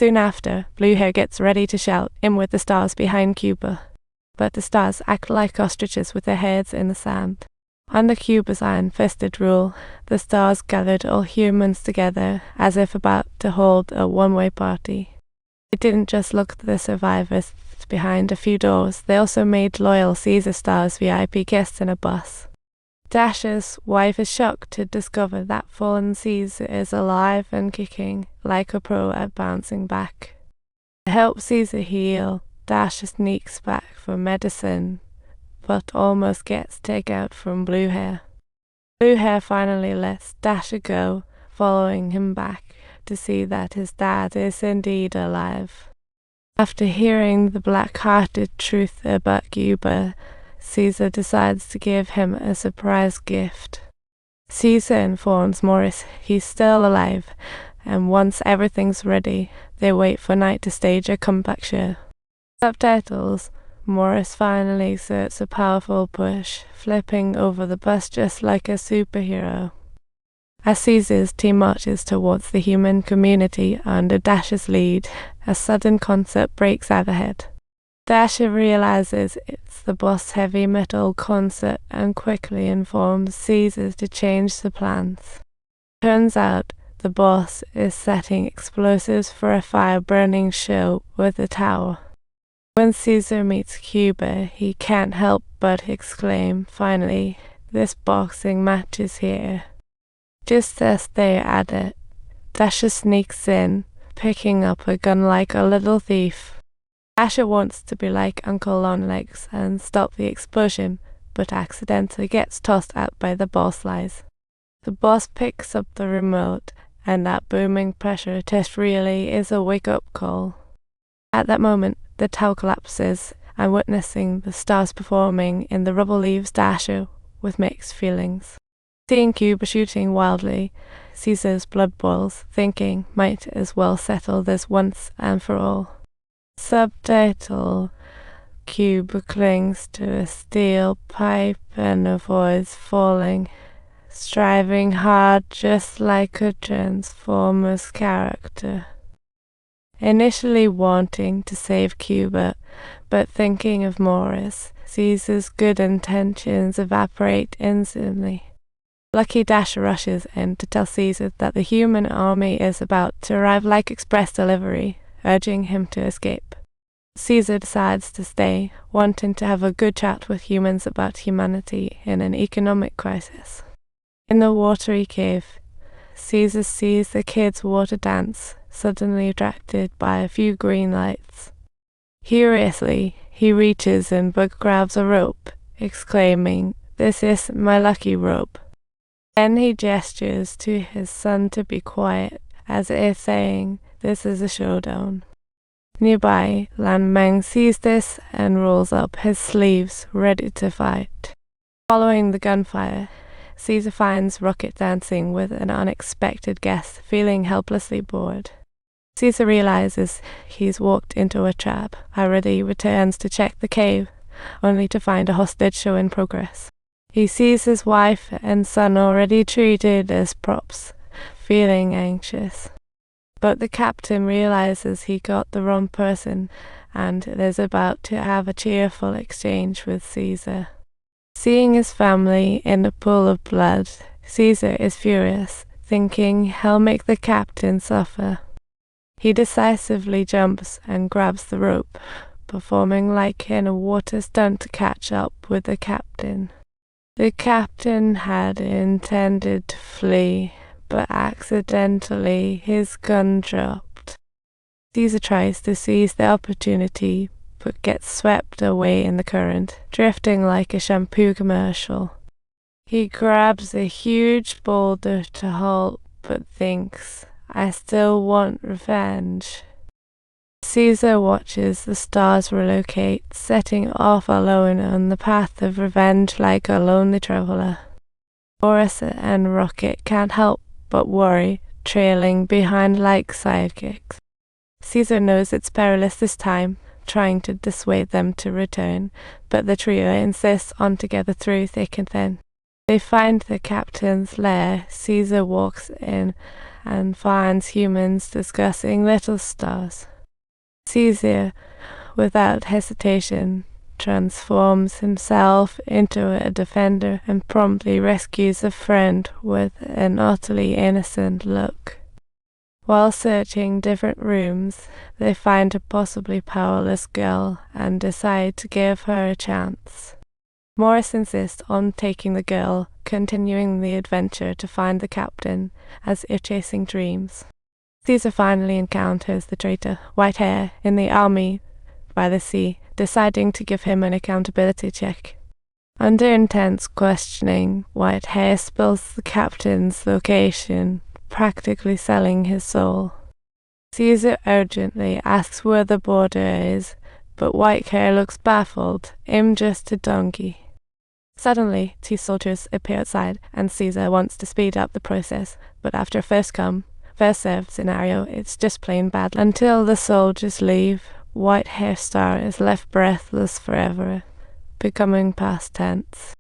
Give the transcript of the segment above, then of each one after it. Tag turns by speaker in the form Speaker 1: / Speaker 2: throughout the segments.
Speaker 1: Soon after, Bluehair gets ready to shout, "In with the stars" behind Cuba. But the stars act like ostriches with their heads in the sand. Under Cuba's iron-fisted rule, the stars gathered all humans together as if about to hold a one-way party. They didn't just look at the survivors behind a few doors, they also made loyal Caesar stars VIP guests in a bus. Dasher's wife is shocked to discover that fallen Caesar is alive and kicking like a pro at bouncing back. To help Caesar heal, Dasher sneaks back for medicine, but almost gets takeout from Bluehair. Bluehair finally lets Dasher go, following him back to see that his dad is indeed alive. After hearing the black-hearted truth about Cuba, Caesar decides to give him a surprise gift. Caesar informs Morris he's still alive, and once everything's ready, they wait for night to stage a comeback show. Subtitles: Morris finally exerts a powerful push, flipping over the bus just like a superhero. As Caesar's team marches towards the human community under Dasher's lead, a sudden concert breaks out ahead. Dasher realizes it's the boss heavy metal concert and quickly informs Caesar to change the plans. Turns out the boss is setting explosives for a fire-burning show with a tower. When Caesar meets Cuba, he can't help but exclaim, "Finally, this boxing match is here." Just as they're at it, Dasher sneaks in, picking up a gun like a little thief. Dasher wants to be like Uncle Longlegs and stop the explosion, but accidentally gets tossed out by the boss lies. The boss picks up the remote, and that booming pressure test really is a wake-up call. At that moment, the tower collapses, and witnessing the stars performing in the rubble leaves Dasher with mixed feelings. Seeing Cuba shooting wildly, Caesar's blood boils, thinking might as well settle this once and for all. Subtitle: Cuba clings to a steel pipe and avoids falling, striving hard just like a Transformers character. Initially wanting to save Cuba, but thinking of Morris, Caesar's good intentions evaporate instantly. Lucky Dasher rushes in to tell Caesar that the human army is about to arrive like express delivery, urging him to escape. Caesar decides to stay, wanting to have a good chat with humans about humanity in an economic crisis. In the watery cave, Caesar sees the kids water dance, suddenly attracted by a few green lights. Curiously, he reaches and grabs a rope, exclaiming, "This is my lucky rope." Then he gestures to his son to be quiet, as if saying, "This is a showdown." Nearby, Lan Meng sees this and rolls up his sleeves, ready to fight. Following the gunfire, Caesar finds Rocket dancing with an unexpected guest, feeling helplessly bored. Caesar realizes he's walked into a trap. Already returns to check the cave, only to find a hostage show in progress. He sees his wife and son already treated as props, feeling anxious. But the captain realizes he got the wrong person and is about to have a cheerful exchange with Caesar. Seeing his family in a pool of blood, Caesar is furious, thinking he'll make the captain suffer. He decisively jumps and grabs the rope, performing like in a water stunt to catch up with the captain. The captain had intended to flee, but accidentally his gun dropped. Caesar tries to seize the opportunity, but gets swept away in the current, drifting like a shampoo commercial. He grabs a huge boulder to halt, but thinks, "I still want revenge." Caesar watches the stars relocate, setting off alone on the path of revenge like a lonely traveler. Boris and Rocket can't help but worry, trailing behind like sidekicks. Caesar knows it's perilous this time, trying to dissuade them to return, but the trio insists on together through thick and thin. They find the captain's lair. Caesar walks in and finds humans discussing little stars. Caesar, without hesitation, transforms himself into a defender and promptly rescues a friend with an utterly innocent look. While searching different rooms, they find a possibly powerless girl and decide to give her a chance. Morris insists on taking the girl, continuing the adventure to find the captain as if chasing dreams. Caesar finally encounters the traitor, Whitehair, in the army by the sea, deciding to give him an accountability check. Under intense questioning, Whitehair spills the captain's location, practically selling his soul. Caesar urgently asks where the border is, but Whitehair looks baffled. "I'm just a donkey." Suddenly, 2 soldiers appear outside, and Caesar wants to speed up the process, but after a first come, first served scenario, it's just plain bad. Until the soldiers leave, Whitehair Star is left breathless forever, becoming past tense.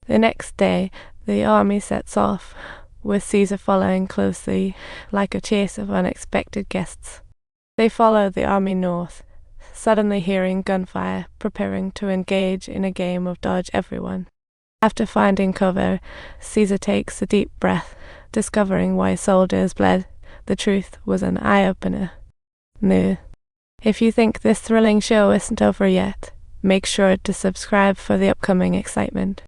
Speaker 1: The next day, the army sets off, with Caesar following closely, like a chase of unexpected guests. They follow the army north, suddenly hearing gunfire, preparing to engage in a game of dodge everyone. After finding cover, Caesar takes a deep breath, discovering why soldiers bled. The truth was an eye-opener. No. If you think this thrilling show isn't over yet, make sure to subscribe for the upcoming excitement.